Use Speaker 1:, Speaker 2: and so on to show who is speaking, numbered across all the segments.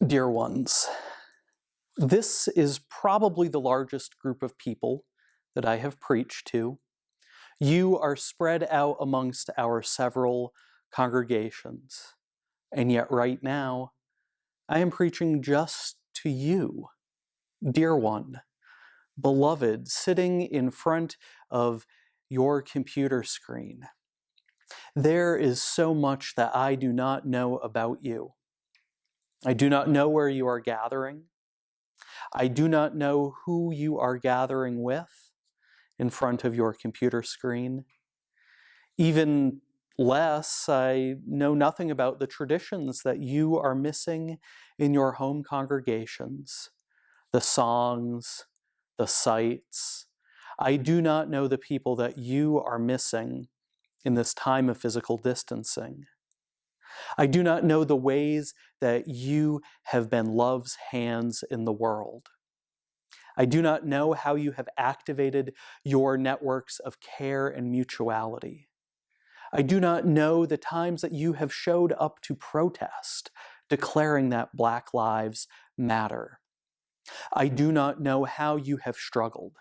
Speaker 1: Dear ones, this is probably the largest group of people that I have preached to. You are spread out amongst our several congregations, and yet right now, I am preaching just to you, dear one, beloved, sitting in front of your computer screen. There is so much that I do not know about you. I do not know where you are gathering. I do not know who you are gathering with in front of your computer screen. Even less, I know nothing about the traditions that you are missing in your home congregations, the songs, the sights. I do not know the people that you are missing in this time of physical distancing. I do not know the ways that you have been love's hands in the world. I do not know how you have activated your networks of care and mutuality. I do not know the times that you have showed up to protest, declaring that Black Lives Matter. I do not know how you have struggled.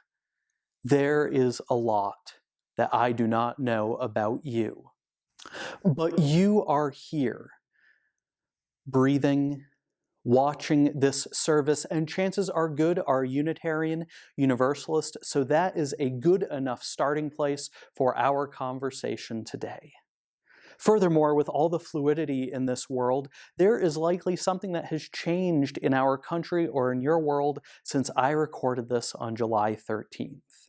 Speaker 1: There is a lot that I do not know about you. But you are here, breathing, watching this service, and chances are good are Unitarian Universalist, so that is a good enough starting place for our conversation today. Furthermore, with all the fluidity in this world, there is likely something that has changed in our country or in your world since I recorded this on July 13th.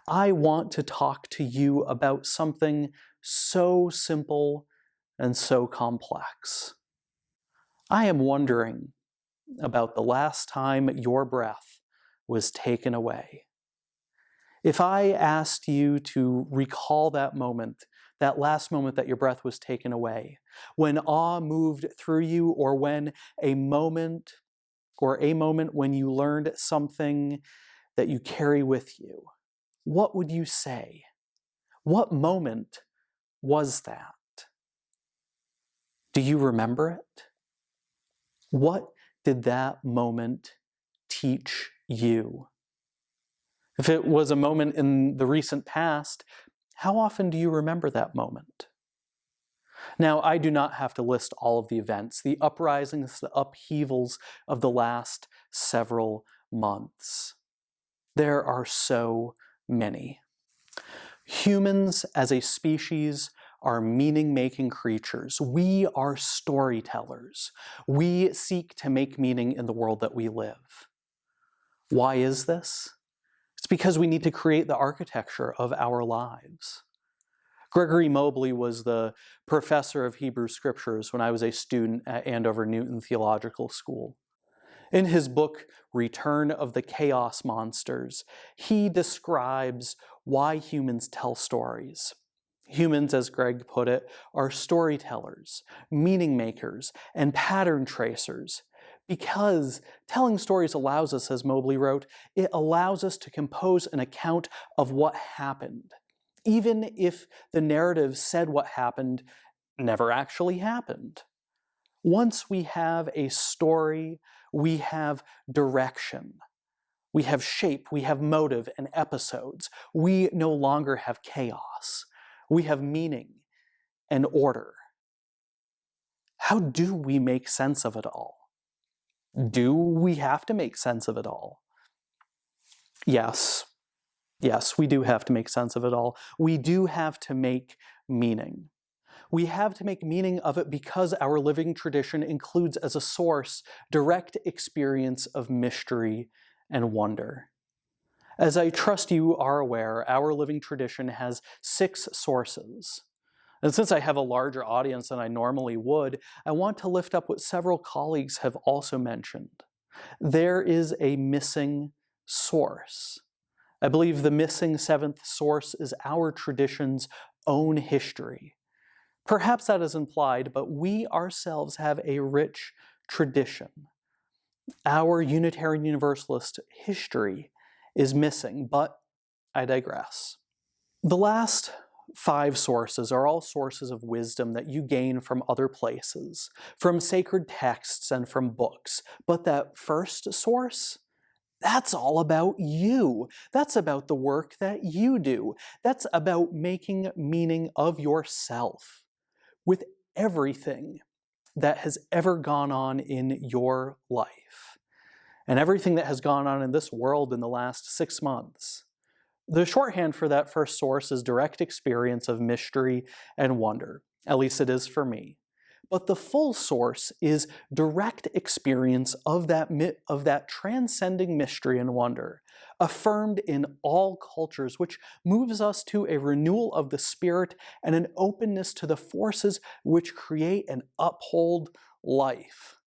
Speaker 1: I want to talk to you about something so simple and so complex. I am wondering about the last time your breath was taken away. If I asked you to recall that moment, that last moment that your breath was taken away, when awe moved through you, or when a moment when you learned something that you carry with you, what would you say? What moment was that? Do you remember it? What did that moment teach you? If it was a moment in the recent past, how often do you remember that moment? Now, I do not have to list all of the events, the uprisings, the upheavals of the last several months. There are so many. Humans as a species are meaning-making creatures. We are storytellers. We seek to make meaning in the world that we live. Why is this? It's because we need to create the architecture of our lives. Gregory Mobley was the professor of Hebrew Scriptures when I was a student at Andover Newton Theological School. In his book, Return of the Chaos Monsters, he describes why humans tell stories. Humans, as Greg put it, are storytellers, meaning makers, and pattern tracers. Because telling stories allows us, as Mobley wrote, it allows us to compose an account of what happened, even if the narrative said what happened never actually happened. Once we have a story, we have direction. We have shape, we have motive and episodes. We no longer have chaos. We have meaning and order. How do we make sense of it all? Do we have to make sense of it all? Yes, we do have to make sense of it all. We do have to make meaning. We have to make meaning of it because our living tradition includes as a source direct experience of mystery and wonder. As I trust you are aware, our living tradition has 6 sources. And since I have a larger audience than I normally would, I want to lift up what several colleagues have also mentioned. There is a missing source. I believe the missing 7th source is our tradition's own history. Perhaps that is implied, but we ourselves have a rich tradition. Our Unitarian Universalist history is missing, but I digress. The last 5 sources are all sources of wisdom that you gain from other places, from sacred texts and from books. But that first source, that's all about you. That's about the work that you do. That's about making meaning of yourself with everything that has ever gone on in your life and everything that has gone on in this world in the last 6 months. The shorthand for that first source is direct experience of mystery and wonder. At least it is for me. But the full source is direct experience of that transcending mystery and wonder, affirmed in all cultures, which moves us to a renewal of the spirit and an openness to the forces which create and uphold life.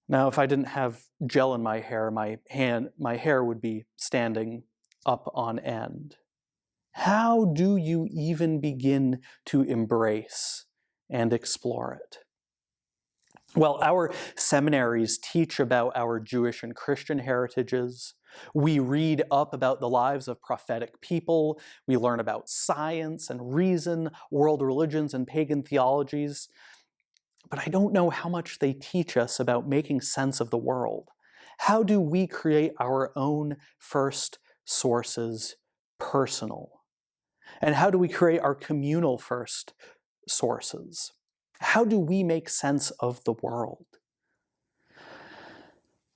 Speaker 1: Now, if I didn't have gel in my hair, my hair would be standing up on end. How do you even begin to embrace and explore it? Well, our seminaries teach about our Jewish and Christian heritages. We read up about the lives of prophetic people. We learn about science and reason, world religions, and pagan theologies. But I don't know how much they teach us about making sense of the world. How do we create our own first sources personal? And how do we create our communal first sources? How do we make sense of the world?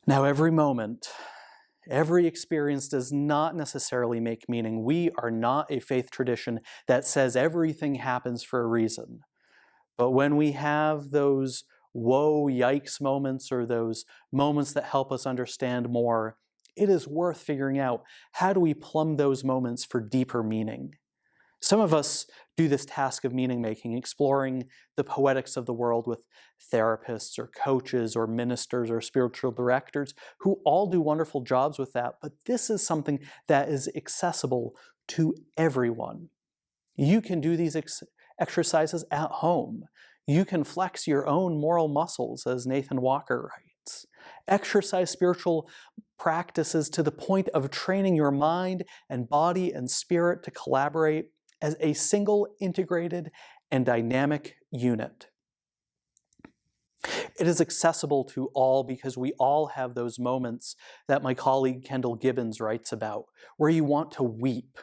Speaker 1: Now, every moment, every experience does not necessarily make meaning. We are not a faith tradition that says everything happens for a reason. But when we have those whoa, yikes moments or those moments that help us understand more, it is worth figuring out how do we plumb those moments for deeper meaning. Some of us do this task of meaning making, exploring the poetics of the world with therapists or coaches or ministers or spiritual directors who all do wonderful jobs with that, but this is something that is accessible to everyone. You can do these exercises at home. You can flex your own moral muscles, as Nathan Walker writes. Exercise spiritual practices to the point of training your mind and body and spirit to collaborate as a single, integrated, and dynamic unit. It is accessible to all because we all have those moments that my colleague Kendall Gibbons writes about, where you want to weep,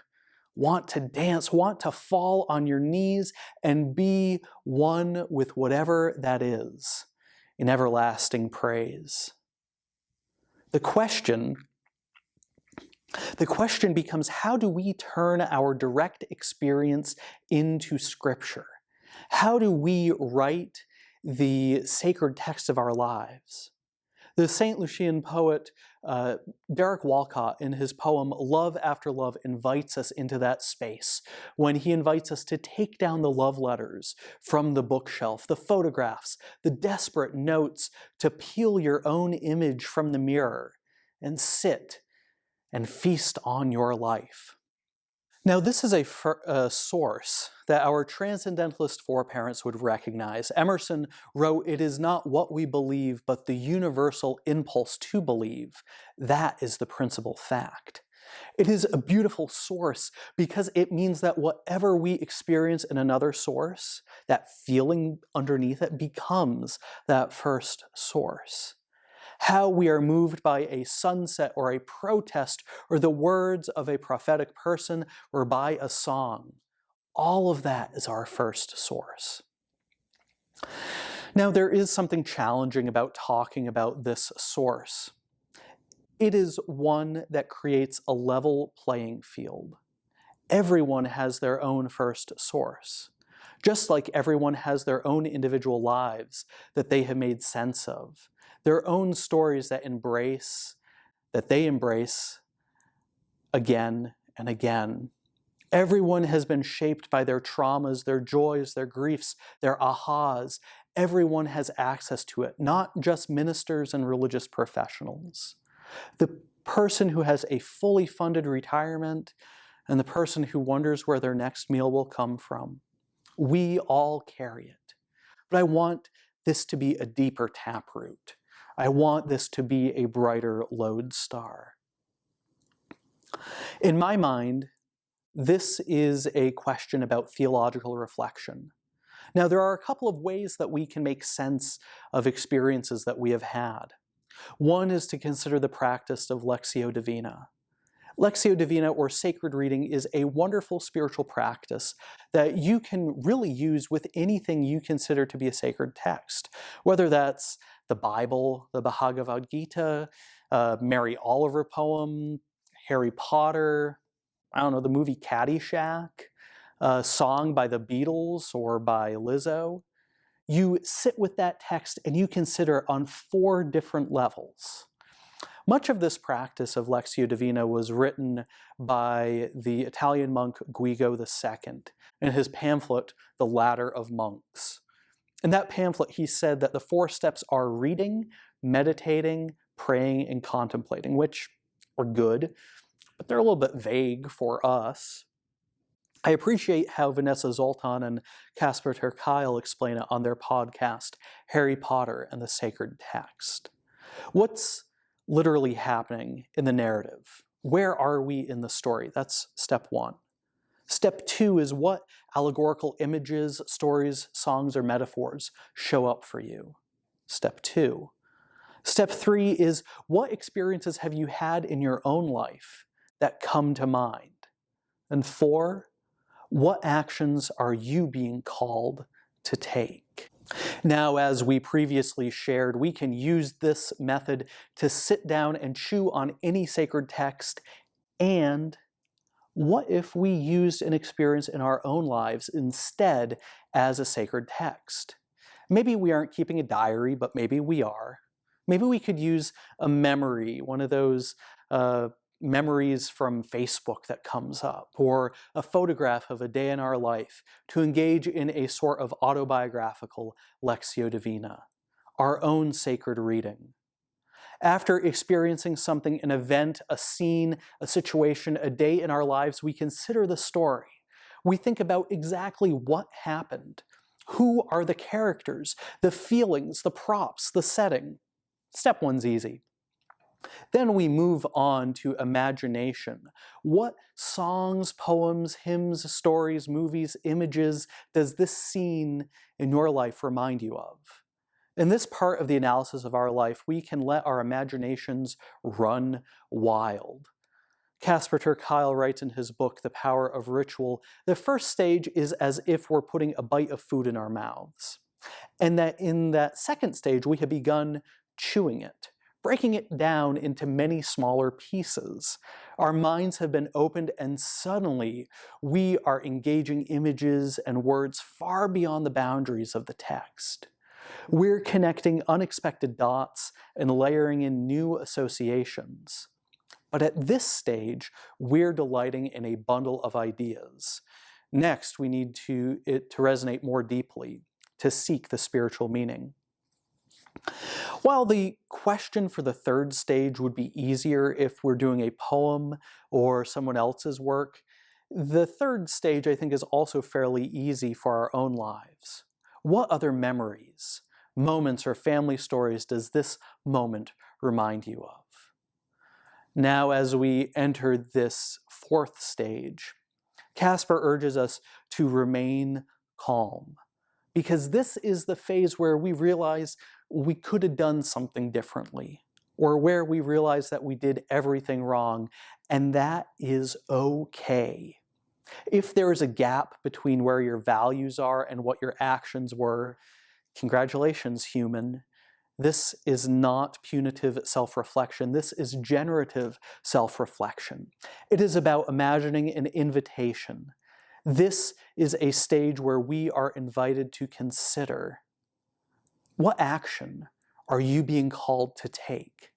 Speaker 1: want to dance, want to fall on your knees and be one with whatever that is in everlasting praise. The question becomes, how do we turn our direct experience into Scripture? How do we write the sacred text of our lives? The St. Lucian poet Derek Walcott, in his poem Love After Love, invites us into that space when he invites us to take down the love letters from the bookshelf, the photographs, the desperate notes, to peel your own image from the mirror and sit and feast on your life. Now, this is a source that our transcendentalist foreparents would recognize. Emerson wrote, "It is not what we believe, but the universal impulse to believe. That is the principal fact." It is a beautiful source because it means that whatever we experience in another source, that feeling underneath it becomes that first source. How we are moved by a sunset or a protest or the words of a prophetic person or by a song. All of that is our first source. Now, there is something challenging about talking about this source. It is one that creates a level playing field. Everyone has their own first source, just like everyone has their own individual lives that they have made sense of, their own stories that they embrace again and again. Everyone has been shaped by their traumas, their joys, their griefs, their ahas. Everyone has access to it, not just ministers and religious professionals. The person who has a fully funded retirement and the person who wonders where their next meal will come from. We all carry it. But I want this to be a deeper taproot. I want this to be a brighter lodestar. In my mind, This is a question about theological reflection. Now, there are a couple of ways that we can make sense of experiences that we have had. One is to consider the practice of Lectio Divina. Lectio Divina, or sacred reading, is a wonderful spiritual practice that you can really use with anything you consider to be a sacred text, whether that's the Bible, the Bhagavad Gita, Mary Oliver poem, Harry Potter, the movie Caddyshack, a song by the Beatles or by Lizzo. You sit with that text and you consider on 4 different levels. Much of this practice of Lectio Divina was written by the Italian monk Guido II in his pamphlet, The Ladder of Monks. In that pamphlet, he said that the 4 steps are reading, meditating, praying, and contemplating, which are good, but they're a little bit vague for us. I appreciate how Vanessa Zoltan and Casper ter Kuile explain it on their podcast, Harry Potter and the Sacred Text. What's literally happening in the narrative? Where are we in the story? That's step 1. Step 2 is what allegorical images, stories, songs, or metaphors show up for you. Step 2. Step 3 is what experiences have you had in your own life that come to mind? And 4, what actions are you being called to take? Now, as we previously shared, we can use this method to sit down and chew on any sacred text. And what if we used an experience in our own lives instead as a sacred text? Maybe we aren't keeping a diary, but maybe we are. Maybe we could use a memory, one of those memories from Facebook that comes up, or a photograph of a day in our life to engage in a sort of autobiographical Lectio Divina, our own sacred reading. After experiencing something, an event, a scene, a situation, a day in our lives, we consider the story. We think about exactly what happened. Who are the characters, the feelings, the props, the setting? Step 1's easy. Then we move on to imagination. What songs, poems, hymns, stories, movies, images does this scene in your life remind you of? In this part of the analysis of our life, we can let our imaginations run wild. Casper ter Kuile writes in his book, The Power of Ritual, the first stage is as if we're putting a bite of food in our mouths. And that in that second stage, we have begun chewing it, breaking it down into many smaller pieces. Our minds have been opened, and suddenly we are engaging images and words far beyond the boundaries of the text. We're connecting unexpected dots and layering in new associations. But at this stage, we're delighting in a bundle of ideas. Next, we need it to resonate more deeply, to seek the spiritual meaning. While the question for the third stage would be easier if we're doing a poem or someone else's work, the third stage, I think, is also fairly easy for our own lives. What other memories, moments, or family stories does this moment remind you of? Now, as we enter this fourth stage, Casper urges us to remain calm, because this is the phase where we realize we could have done something differently, or where we realize that we did everything wrong, and that is okay. If there is a gap between where your values are and what your actions were, congratulations, human. This is not punitive self-reflection. This is generative self-reflection. It is about imagining an invitation. This is a stage where we are invited to consider, what action are you being called to take?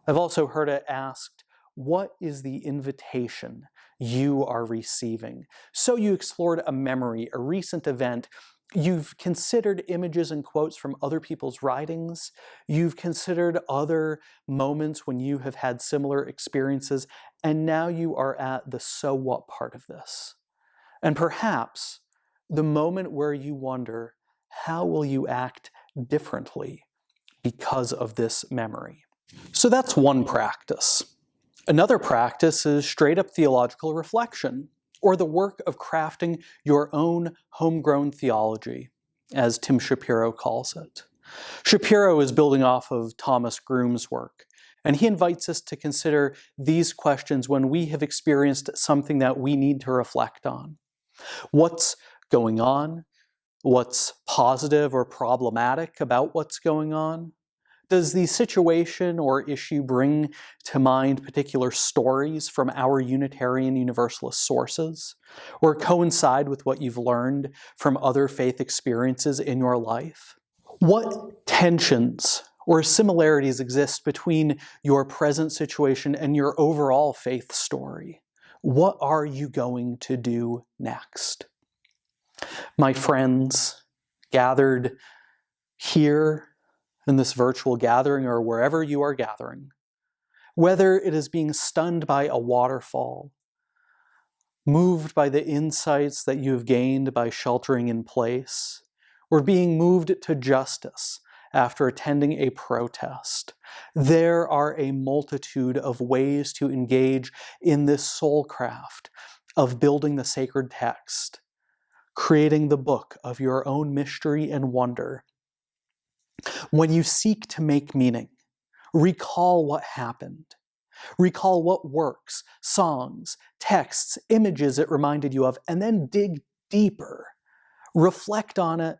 Speaker 1: I've also heard it asked, what is the invitation you are receiving? So you explored a memory, a recent event. You've considered images and quotes from other people's writings. You've considered other moments when you have had similar experiences. And now you are at the so what part of this. And perhaps the moment where you wonder, how will you act differently because of this memory? So that's one practice. Another practice is straight up theological reflection. or the work of crafting your own homegrown theology, as Tim Shapiro calls it. Shapiro is building off of Thomas Groom's work, and he invites us to consider these questions when we have experienced something that we need to reflect on. What's going on? What's positive or problematic about what's going on? Does the situation or issue bring to mind particular stories from our Unitarian Universalist sources, or coincide with what you've learned from other faith experiences in your life? What tensions or similarities exist between your present situation and your overall faith story? What are you going to do next? My friends, gathered here in this virtual gathering or wherever you are gathering, whether it is being stunned by a waterfall, moved by the insights that you have gained by sheltering in place, or being moved to justice after attending a protest, there are a multitude of ways to engage in this soul craft of building the sacred text, creating the book of your own mystery and wonder. When you seek to make meaning, recall what happened. Recall what works, songs, texts, images it reminded you of, and then dig deeper. Reflect on it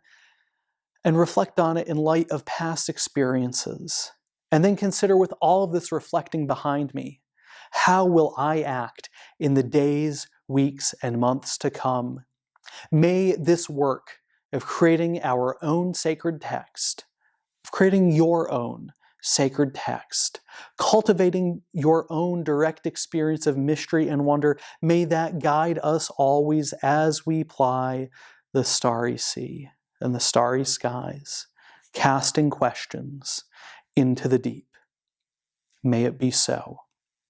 Speaker 1: in light of past experiences. And then consider, with all of this reflecting behind me, how will I act in the days, weeks, and months to come? May this work of creating our own sacred text, of creating your own sacred text, cultivating your own direct experience of mystery and wonder, may that guide us always as we ply the starry sea and the starry skies, casting questions into the deep. May it be so.